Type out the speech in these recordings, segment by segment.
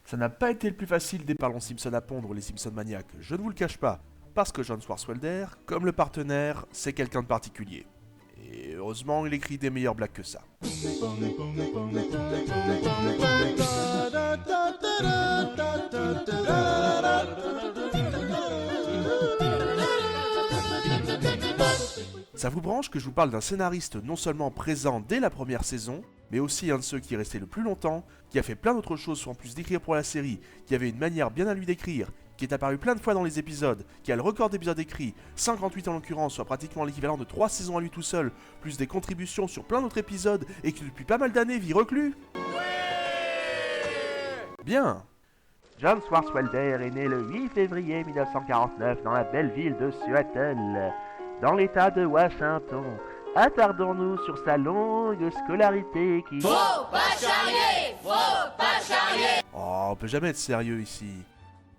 Ça n'a pas été le plus facile des parlons Simpson à pondre les Simpson maniaques, je ne vous le cache pas, parce que John Swartzwelder, comme le partenaire, c'est quelqu'un de particulier. Et heureusement, il écrit des meilleures blagues que ça. Ça vous branche que je vous parle d'un scénariste non seulement présent dès la première saison, mais aussi un de ceux qui est resté le plus longtemps, qui a fait plein d'autres choses en plus d'écrire pour la série, qui avait une manière bien à lui d'écrire, qui est apparu plein de fois dans les épisodes, qui a le record d'épisodes écrits, 58 en l'occurrence, soit pratiquement l'équivalent de 3 saisons à lui tout seul, plus des contributions sur plein d'autres épisodes, et qui depuis pas mal d'années vit reclus. Bien. John Swartzwelder est né le 8 février 1949 dans la belle ville de Seattle, dans l'état de Washington. Attardons-nous sur sa longue scolarité qui... Faut pas charrier! Faut pas charrier! Oh, on peut jamais être sérieux ici.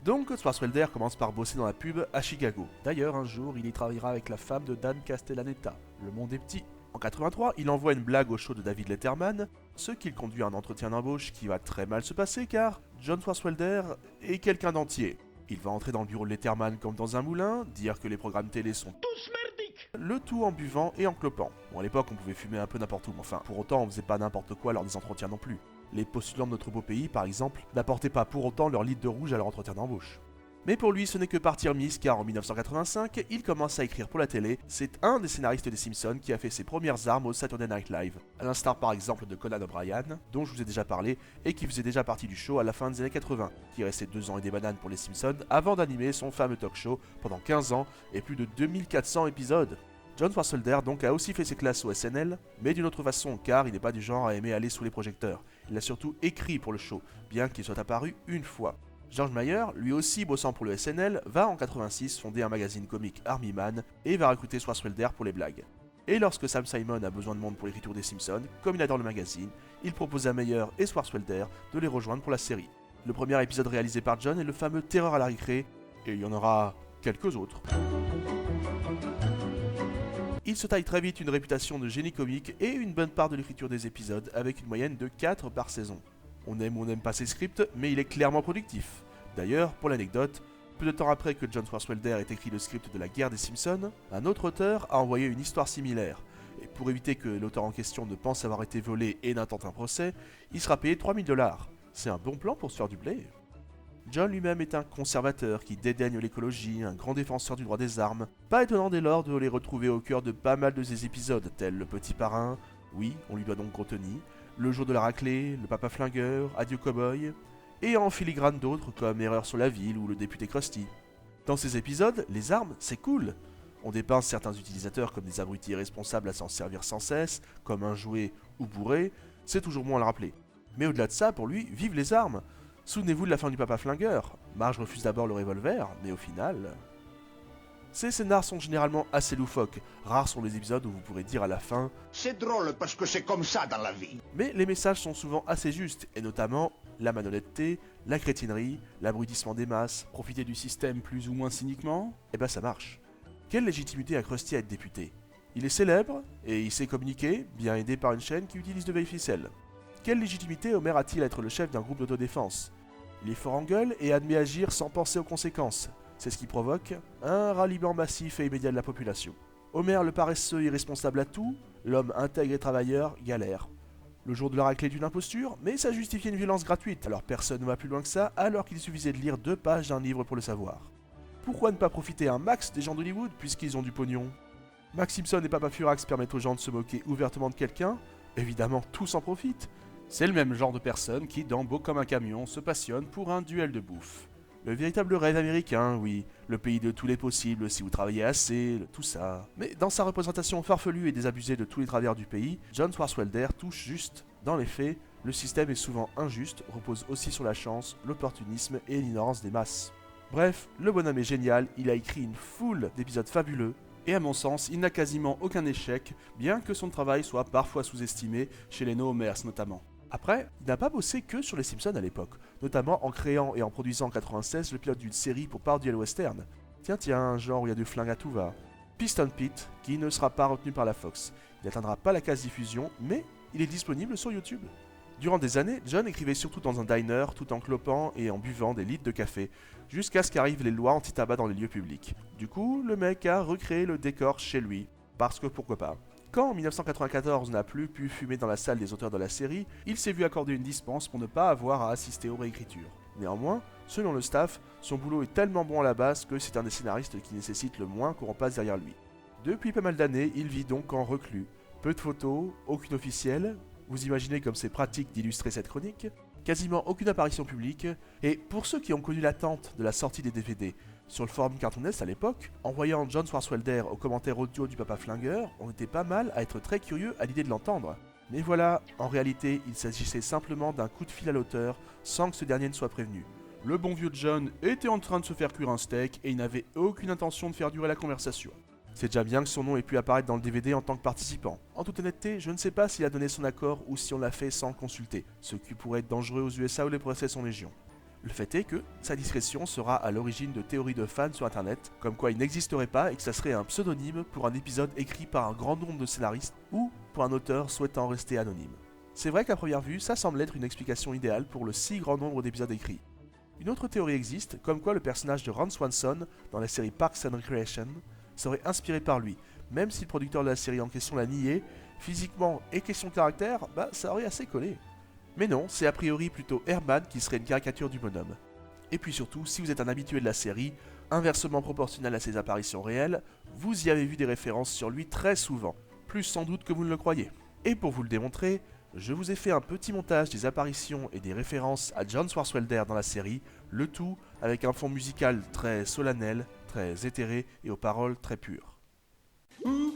Donc, Swartzwelder commence par bosser dans la pub à Chicago. D'ailleurs, un jour, il y travaillera avec la femme de Dan Castellaneta. Le monde est petit. En 83, il envoie une blague au show de David Letterman, ce qui le conduit à un entretien d'embauche qui va très mal se passer car John Swartzwelder est quelqu'un d'entier. Il va entrer dans le bureau de Letterman comme dans un moulin, dire que les programmes télé sont tous merdiques, le tout en buvant et en clopant. Bon, à l'époque, on pouvait fumer un peu n'importe où, mais enfin, pour autant, on faisait pas n'importe quoi lors des entretiens non plus. Les postulants de notre beau pays, par exemple, n'apportaient pas pour autant leur litre de rouge à leur entretien d'embauche. Mais pour lui, ce n'est que partir mise, car en 1985, il commence à écrire pour la télé. C'est un des scénaristes des Simpsons qui a fait ses premières armes au Saturday Night Live, à l'instar par exemple de Conan O'Brien, dont je vous ai déjà parlé, et qui faisait déjà partie du show à la fin des années 80, qui restait 2 ans et des bananes pour les Simpsons, avant d'animer son fameux talk show pendant 15 ans et plus de 2400 épisodes. John Swartzwelder donc a aussi fait ses classes au SNL, mais d'une autre façon, car il n'est pas du genre à aimer aller sous les projecteurs. Il a surtout écrit pour le show, bien qu'il soit apparu une fois. George Meyer, lui aussi bossant pour le SNL, va en 86 fonder un magazine comique Army Man et va recruter Swartzwelder pour les blagues. Et lorsque Sam Simon a besoin de monde pour l'écriture des Simpsons, comme il adore le magazine, il propose à Meyer et Swartzwelder de les rejoindre pour la série. Le premier épisode réalisé par John est le fameux Terreur à la récré, et il y en aura quelques autres. Il se taille très vite une réputation de génie comique et une bonne part de l'écriture des épisodes avec une moyenne de 4 par saison. On aime ou on n'aime pas ses scripts, mais il est clairement productif. D'ailleurs, pour l'anecdote, peu de temps après que John Swartzwelder ait écrit le script de la guerre des Simpsons, un autre auteur a envoyé une histoire similaire. Et pour éviter que l'auteur en question ne pense avoir été volé et n'intente un procès, il sera payé 3 000 $. C'est un bon plan pour se faire du blé. John lui-même est un conservateur qui dédaigne l'écologie, un grand défenseur du droit des armes. Pas étonnant dès lors de les retrouver au cœur de pas mal de ses épisodes, tels Le Petit Parrain, oui, on lui doit donc Grotoni, Le Jour de la Raclée, Le Papa Flingueur, Adieu Cowboy, et en filigrane d'autres comme Erreur sur la ville ou Le Député Krusty. Dans ces épisodes, les armes, c'est cool. On dépeint certains utilisateurs comme des abrutis irresponsables à s'en servir sans cesse, comme un jouet ou bourré, c'est toujours bon à le rappeler. Mais au-delà de ça, pour lui, vive les armes. Souvenez-vous de la fin du Papa Flingueur. Marge refuse d'abord le revolver, mais au final... Ces scénars sont généralement assez loufoques. Rares sont les épisodes où vous pourrez dire à la fin « C'est drôle parce que c'est comme ça dans la vie ». Mais les messages sont souvent assez justes, et notamment la malhonnêteté, la crétinerie, l'abrutissement des masses, profiter du système plus ou moins cyniquement, et ben ça marche. Quelle légitimité a Krusty à être député? Il est célèbre, et il sait communiquer, bien aidé par une chaîne qui utilise de vieilles ficelles. Quelle légitimité Homer a-t-il à être le chef d'un groupe d'autodéfense? Il est fort en gueule et admet agir sans penser aux conséquences. C'est ce qui provoque un ralliement massif et immédiat de la population. Homer, le paresseux irresponsable à tout, l'homme intègre et travailleur, galère. Le jour de la raclée d'une imposture, mais ça justifiait une violence gratuite, alors personne ne va plus loin que ça, alors qu'il suffisait de lire 2 pages d'un livre pour le savoir. Pourquoi ne pas profiter un max des gens d'Hollywood puisqu'ils ont du pognon? Max Simpson et Papa Furax permettent aux gens de se moquer ouvertement de quelqu'un, évidemment tous en profitent. C'est le même genre de personne qui, dans Beau comme un camion, se passionne pour un duel de bouffe. Le véritable rêve américain, oui, le pays de tous les possibles si vous travaillez assez, tout ça. Mais dans sa représentation farfelue et désabusée de tous les travers du pays, John Swartzwelder touche juste. Dans les faits, le système est souvent injuste, repose aussi sur la chance, l'opportunisme et l'ignorance des masses. Bref, le bonhomme est génial, il a écrit une foule d'épisodes fabuleux, et à mon sens, il n'a quasiment aucun échec, bien que son travail soit parfois sous-estimé, chez les No-Homers notamment. Après, il n'a pas bossé que sur les Simpsons à l'époque, notamment en créant et en produisant en 96 le pilote d'une série pour parodier le western. Tiens, un genre où il y a du flingue à tout va. Piston Pete, qui ne sera pas retenu par la Fox. Il n'atteindra pas la case diffusion, mais il est disponible sur YouTube. Durant des années, John écrivait surtout dans un diner tout en clopant et en buvant des litres de café, jusqu'à ce qu'arrivent les lois anti-tabac dans les lieux publics. Du coup, le mec a recréé le décor chez lui, parce que pourquoi pas. Quand en 1994 n'a plus pu fumer dans la salle des auteurs de la série, il s'est vu accorder une dispense pour ne pas avoir à assister aux réécritures. Néanmoins, selon le staff, son boulot est tellement bon à la base que c'est un des scénaristes qui nécessite le moins qu'on repasse derrière lui. Depuis pas mal d'années, il vit donc en reclus. Peu de photos, aucune officielle, vous imaginez comme c'est pratique d'illustrer cette chronique, quasiment aucune apparition publique, et pour ceux qui ont connu l'attente de la sortie des DVD, sur le forum Cartoonist à l'époque, en voyant John Swartzwelder aux commentaires audio du Papa Flingueur, on était pas mal à être très curieux à l'idée de l'entendre. Mais voilà, en réalité, il s'agissait simplement d'un coup de fil à l'auteur, sans que ce dernier ne soit prévenu. Le bon vieux John était en train de se faire cuire un steak et il n'avait aucune intention de faire durer la conversation. C'est déjà bien que son nom ait pu apparaître dans le DVD en tant que participant. En toute honnêteté, je ne sais pas s'il a donné son accord ou si on l'a fait sans le consulter, ce qui pourrait être dangereux aux USA où les procès sont légion. Le fait est que sa discrétion sera à l'origine de théories de fans sur internet, comme quoi il n'existerait pas et que ça serait un pseudonyme pour un épisode écrit par un grand nombre de scénaristes ou pour un auteur souhaitant rester anonyme. C'est vrai qu'à première vue, ça semble être une explication idéale pour le si grand nombre d'épisodes écrits. Une autre théorie existe, comme quoi le personnage de Ron Swanson dans la série Parks and Recreation serait inspiré par lui, même si le producteur de la série en question l'a nié, physiquement et question caractère, ça aurait assez collé. Mais non, c'est a priori plutôt Herman qui serait une caricature du bonhomme. Et puis surtout, si vous êtes un habitué de la série, inversement proportionnel à ses apparitions réelles, vous y avez vu des références sur lui très souvent, plus sans doute que vous ne le croyez. Et pour vous le démontrer, je vous ai fait un petit montage des apparitions et des références à John Swartzwelder dans la série, le tout avec un fond musical très solennel, très éthéré et aux paroles très pures. Ouh,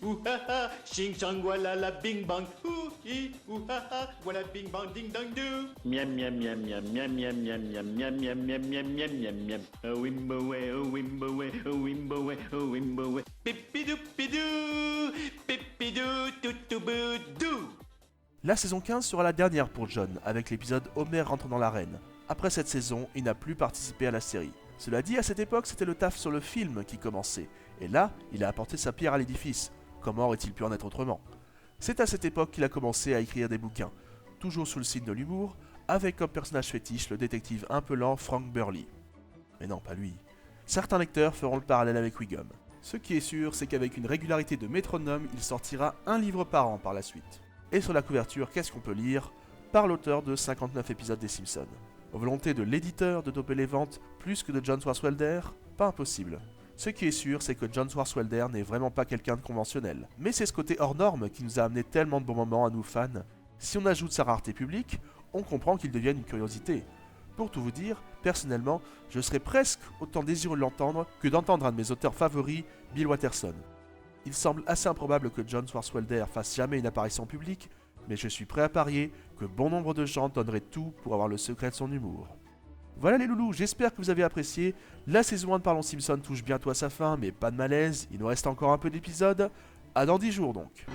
ouh, ha, ha, ching chang, voilà la bing bang. Ouh, ha, ha, voilà bing bang, ding dong do. Miam, miam, miam, miam, miam, miam, miam, miam, miam, miam, miam, miam, miam, miam, miam. Oh, wimbo, way, oh, wimbo, way, oh, wimbo, way, oh, wimbo, way. Pipidou, pidou, pipidou, toutou, boudou. La saison 15 sera la dernière pour John, avec l'épisode Homer rentre dans l'arène. Après cette saison, il n'a plus participé à la série. Cela dit, à cette époque, c'était le taf sur le film qui commençait. Et là, il a apporté sa pierre à l'édifice. Comment aurait-il pu en être autrement ? C'est à cette époque qu'il a commencé à écrire des bouquins, toujours sous le signe de l'humour, avec comme personnage fétiche le détective un peu lent Frank Burley. Mais non, pas lui. Certains lecteurs feront le parallèle avec Wiggum. Ce qui est sûr, c'est qu'avec une régularité de métronome, il sortira un livre par an par la suite. Et sur la couverture, qu'est-ce qu'on peut lire ? Par l'auteur de 59 épisodes des Simpsons. Volonté de l'éditeur de doper les ventes plus que de John Swartzwelder ? Pas impossible. Ce qui est sûr, c'est que John Swartzwelder n'est vraiment pas quelqu'un de conventionnel. Mais c'est ce côté hors norme qui nous a amené tellement de bons moments à nous fans. Si on ajoute sa rareté publique, on comprend qu'il devienne une curiosité. Pour tout vous dire, personnellement, je serais presque autant désireux de l'entendre que d'entendre un de mes auteurs favoris, Bill Watterson. Il semble assez improbable que John Swartzwelder fasse jamais une apparition publique, mais je suis prêt à parier que bon nombre de gens donneraient tout pour avoir le secret de son humour. Voilà les loulous, j'espère que vous avez apprécié. La saison 1 de Parlons Simpson touche bientôt à sa fin, mais pas de malaise, il nous reste encore un peu d'épisodes. À dans 10 jours donc.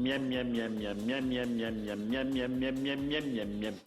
Miam, miam, miam, miam, miam, miam, miam, miam, miam, miam, miam, miam, miam, miam, miam.